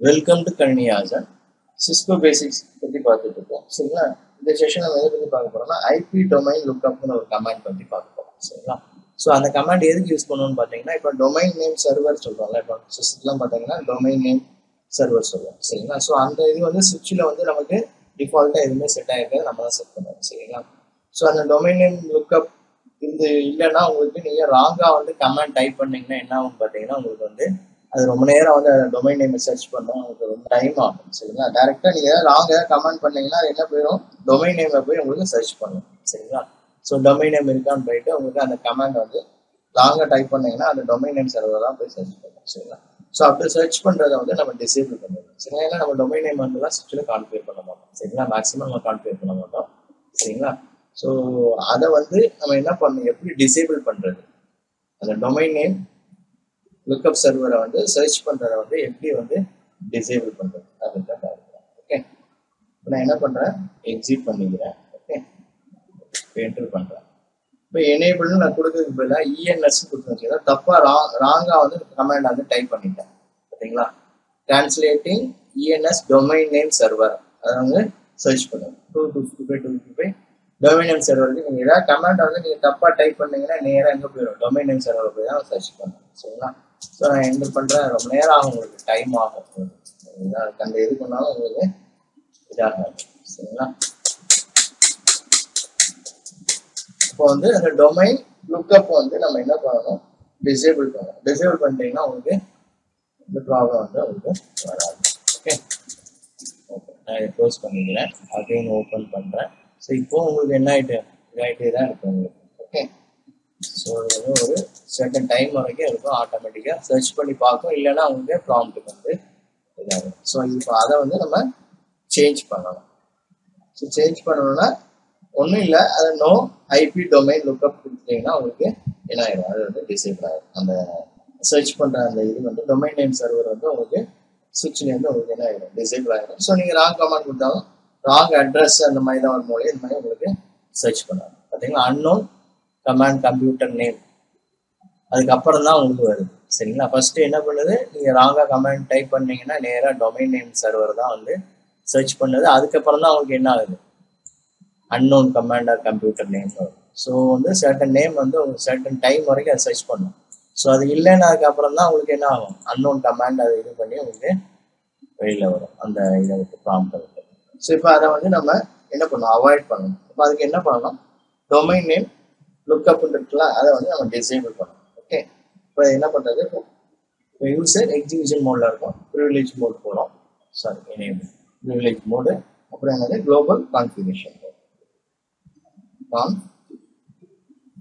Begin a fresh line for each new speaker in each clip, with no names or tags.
Welcome to Karniyasan. Cisco basics பத்தி பார்த்துட்டு இருக்கோம். சரிங்களா? இந்த செஷன் நம்ம எதை பத்தி பார்க்க போறோம்னா ஐபி டொமைன் லுக்அப்னு ஒரு கமாண்ட் பத்தி பார்க்க போறோம். சரிங்களா? ஸோ அந்த கமாண்ட் எதுக்கு யூஸ் பண்ணுவோம்னு பார்த்தீங்கன்னா, இப்போ டொமைன் நேம் சர்வர் சொல்றோம்ல, இப்போ சிஸ்டம்லாம் பார்த்தீங்கன்னா டொமைன் நேம் சர்வர் சொல்லுவோம். சரிங்களா? ஸோ அந்த இது வந்து சுவிட்சில் வந்து நமக்கு டிஃபால்ட்டாக எதுவுமே செட் ஆகிருக்காது, நம்ம தான் செட் பண்ணுவோம். சரிங்களா? ஸோ அந்த டொமைன் நேம் லுக்அப் இது இல்லைன்னா உங்களுக்கு நீங்கள் ராங்காக வந்து கமாண்ட் டைப் பண்ணீங்கன்னா என்ன ஆகும் பார்த்தீங்கன்னா, உங்களுக்கு வந்து அது ரொம்ப நேரம் வந்து டொமைன் நேம் சர்ச் பண்ணோம், உங்களுக்கு ரொம்ப டைம் ஆகும். சரிங்களா? டேரெக்டாக நீங்கள் ராங்காக கமெண்ட் பண்ணீங்கன்னா அது என்ன போயிடும், டொமைன் நேமில் போய் உங்களுக்கு சர்ச் பண்ணும். சரிங்களா? ஸோ டொமைன் நேம் இருக்கான்னு போயிட்டு உங்களுக்கு அந்த கமெண்ட் வந்து ராங்காக டைப் பண்ணீங்கன்னா அந்த டொமைன் நேம் சர்வர் தான் போய் சர்ச் பண்ணும். சரிங்களா? ஸோ அப்படி சர்ச் பண்ணுறதை வந்து நம்ம டிசேபிள் பண்ணுவோம். சரிங்களா? ஏன்னா நம்ம டொமைன் நேம் வந்துலாம் சுவிட்சில் கான்ஃபிகர் பண்ண மாட்டோம். சரிங்களா? மேக்ஸிமம் நம்ம கான்ஃபிகர் பண்ண மாட்டோம். சரிங்களா? ஸோ அதை வந்து நம்ம என்ன பண்ணணும், எப்படி டிசேபிள் பண்ணுறது, அந்த டொமைன் நேம் லுக்அப் சர்வரை வந்து சர்ச் பண்ணுறதை வந்து எப்படி வந்து டிசேபிள் பண்ணுறது அதுதான் பார்க்கலாம். ஓகே, இப்போ நான் என்ன பண்ணுறேன், எக்ஸிட் பண்ணிக்கிறேன். ஓகே, இப்போ என்டர் பண்ணுறேன். இப்போ எனேபிள்னு நான் கொடுக்கறதுக்கு பதிலாக இஎன்எஸ் கொடுத்துருக்கேன். தப்பாக ராங்காக வந்து கமாண்ட் வந்து டைப் பண்ணிட்டேன். ஓகேங்களா? Translating ENS domain name server அதை வந்து சர்ச் பண்ணுங்க. 255 டொமைன் நேம் சர்வருக்கு நீங்கள் ஏதாவது கமெண்ட் வந்து நீங்கள் தப்பாக டைப் பண்ணீங்கன்னா நேராக எங்கே போயிடும், டொமைன் நேம் சர்வரை போய் தான் சர்ச் பண்ணுங்க. சரிங்களா? ஸோ நான் என்ன பண்ணுறேன், ரொம்ப நேரம் ஆகும், உங்களுக்கு டைம் ஆகும். அந்த எது பண்ணாலும் உங்களுக்கு இதாகாது. சரிங்களா? இப்போ வந்து அந்த டொமைன் லுக்அப் வந்து நம்ம என்ன பண்ணணும், டிசேபிள் பண்ணணும். டிசேபிள் பண்ணிட்டீங்கன்னா உங்களுக்கு இந்த ப்ராப்ளம் வந்து உங்களுக்கு வராது. ஓகே, ஓகே, நான் இதை க்ளோஸ் பண்ணிக்கிறேன், அகைன் ஓப்பன் பண்ணுறேன். ஸோ இப்போ உங்களுக்கு என்ன ஆகிட்டே தான் இருக்கும் உங்களுக்கு. ஓகே, ஸோ இது வந்து ஒரு சர்டன் டைம் வரைக்கும் இருக்கும், ஆட்டோமேட்டிக்காக சர்ச் பண்ணி பார்க்கும், இல்லைன்னா உங்களுக்கு ப்ராம்ப்ட்டுக்கு வந்து இதாகும். ஸோ இப்போ அதை வந்து நம்ம சேஞ்ச் பண்ணணும். ஸோ சேஞ்ச் பண்ணணும்னா ஒன்றும் இல்லை, அதை நோ ஐபி டொமைன் லுக்அப் கொடுத்தீங்கன்னா உங்களுக்கு என்ன ஆகிடும், அது வந்து டிசேபிள் ஆகிடும். அந்த சர்ச் பண்ணுற அந்த இது வந்து டொமைன் நேம் சர்வர் வந்து உங்களுக்கு சுவிட்ச்லேருந்து உங்களுக்கு என்ன ஆகிடும், டிசேபிள் ஆகிடும். ஸோ நீங்கள் ராங் கமாண்ட் கொடுத்தாலும் ராங் அட்ரஸ் அந்த மாதிரி தான் வரும் போது இந்த மாதிரி உங்களுக்கு சர்ச் பண்ணாங்க. பார்த்தீங்களா? அன்னோன் கமாண்ட் கம்ப்யூட்டர் நேம் அதுக்கப்புறம் தான் உங்களுக்கு வருது. சரிங்களா? ஃபர்ஸ்ட் என்ன பண்ணுது, நீங்கள் ராங்காக கமாண்ட் டைப் பண்ணீங்கன்னா நேராக டொமைன் நேம் சர்வர் தான் வந்து சர்ச் பண்ணுது. அதுக்கப்புறம் தான் உங்களுக்கு என்ன ஆகுது, unknown command R computer name வரும். ஸோ வந்து சர்டன் நேம் வந்து உங்களுக்கு சர்டன் டைம் வரைக்கும் அதை சர்ச் பண்ணும். ஸோ அது இல்லைன்னா அதுக்கப்புறம் தான் உங்களுக்கு என்ன ஆகும், அன்னோன் கமாண்ட் அதை இது பண்ணி உங்களுக்கு வெளியில் வரும் அந்த இதை விட்டு ப்ராம்ப்டை விட்டு. ஸோ இப்போ அதை வந்து நம்ம என்ன பண்ணணும், அவாய்ட் பண்ணணும். இப்போ அதுக்கு என்ன பண்ணணும், டொமைன் நேம் லுக்அப் இருக்குல்ல, அதை வந்து நம்ம டிசேபிள் பண்ணணும். ஓகே, இப்போ என்ன பண்ணுறது, இப்போ யூசர் எக்ஸிகியூஷன் மோடில் இருக்கும், ப்ரிவிலேஜ் மோட் போகிறோம், சாரி எனேபிள் ப்ரிவிலேஜ் மோடு, அப்புறம் என்னது குளோபல் கான்ஃபிகரேஷன் மோட் ஆன்.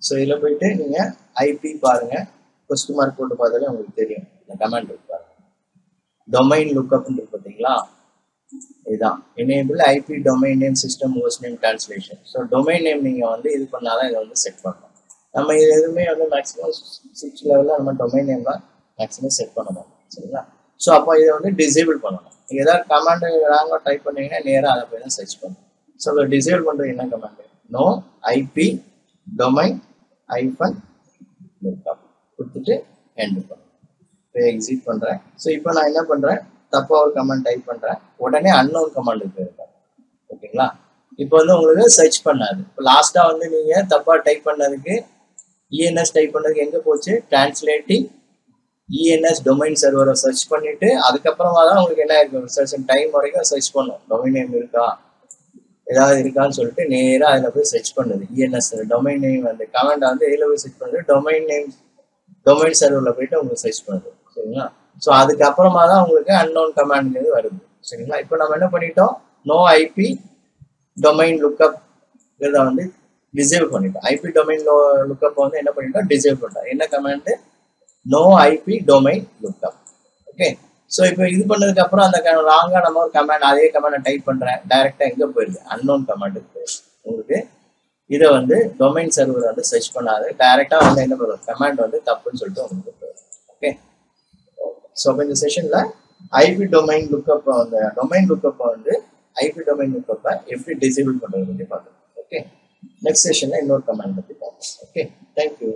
ஸோ இதில் போயிட்டு நீங்கள் ஐபி பாருங்கள், கொஸ்டின் மார்க் போட்டு பார்த்தாலே உங்களுக்கு தெரியும் இந்த கமெண்ட் இருக்கு பாருங்க, டொமைன் லுக்அப்னு இருக்கு பார்த்தீங்களா, இதுதான் enable IP domain name system host name translation. So domain name நீங்கள் வந்து இது பண்ணாதான் இதை வந்து செட் பண்ணணும். நம்ம இது எதுவுமே வந்து மேக்ஸிமம் சுவிட்ச் லெவலில் நம்ம டொமைன் நேம் தான் மேக்ஸிமம் செட் பண்ண மாட்டோம். சரிங்களா? ஸோ அப்போ இதை வந்து டிசேபிள் பண்ணணும். நீங்கள் ஏதாவது கமாண்டு ராங்காக டைப் பண்ணீங்கன்னா நேராக அதை போய் தான் சர்ச் பண்ணணும். ஸோ அதை டிசேபிள் பண்ணுறது என்ன command, no IP domain hyphen lookup கொடுத்துட்டு என்டர் பண்ணுறேன். இப்போ எக்ஸிட் பண்ணுறேன். ஸோ இப்போ நான் என்ன பண்ணுறேன், தப்பாக ஒரு கமாண்ட் டைப் பண்ணுறேன், உடனே அன்னோன் கமாண்டுக்கு போயிருக்கேன். ஓகேங்களா? இப்போ வந்து உங்களுக்கு சர்ச் பண்ணாது. இப்போ லாஸ்ட்டாக வந்து நீங்கள் தப்பாக டைப் பண்ணதுக்கு இஎன்எஸ் டைப் பண்ணதுக்கு எங்கே போச்சு, டிரான்ஸ்லேட்டிங் இஎன்எஸ் டொமைன் சர்வரை சர்ச் பண்ணிட்டு அதுக்கப்புறமா தான் உங்களுக்கு என்ன இருக்கும், சர்ச் டைம் வரைக்கும் சர்ச் பண்ணும், டொமைன் நேம் இருக்கா ஏதாவது இருக்கான்னு சொல்லிட்டு நேராக அதில் போய் சர்ச் பண்ணுது. இஎன்எஸ் டொமைன் நேம் அந்த கமெண்ட் வந்து இதில் போய் சர்ச் பண்ணுது, டொமைன் நேம் டொமைன் சர்வரில் போயிட்டு உங்களுக்கு சர்ச் பண்ணுது. சரிங்களா? ஸோ அதுக்கப்புறமா தான் உங்களுக்கு அன்னோன் கமாண்ட்ங்கிறது வருது. சரிங்களா? இப்போ நம்ம என்ன பண்ணிட்டோம், நோ ஐபி டொமைன் லுக்அப் இதை வந்து டிசேபிள் பண்ணிட்டோம். ஐபி டொமைன் லுக்அப் வந்து என்ன பண்ணிட்டோம், டிசேபிள் பண்ணிட்டோம். என்ன command, no IP domain lookup. Okay, so இப்போ இது பண்ணதுக்கு அப்புறம் அந்த ராங்காக நம்ம ஒரு கமாண்ட் அதே கமாண்டை டைப் பண்ணுறேன், டைரெக்டாக எங்கே போயிடுது, அன்னோன் கமாண்டுக்கு போயிடுது. உங்களுக்கு இதை வந்து டொமைன் சர்வர் வந்து சர்ச் பண்ணாது, டைரெக்டாக வந்து என்ன பண்ணுவோம், கமாண்ட் வந்து தப்புன்னு சொல்லிட்டு உங்களுக்கு போயிடும். ஓகே, ஸோ இப்போ இந்த செஷனில் ஐபி டொமைன் லுக்அப்பை வந்து டொமைன் லுக்அப்பை வந்து ஐபி டொமைன் லுக்அப்பை எப்படி டிசேபிள் பண்ணுறது பற்றி பார்த்துக்கலாம். ஓகே, நெக்ஸ்ட் செஷனில் இன்னொரு கமாண்ட் பற்றி பார்க்கலாம். Okay, thank you.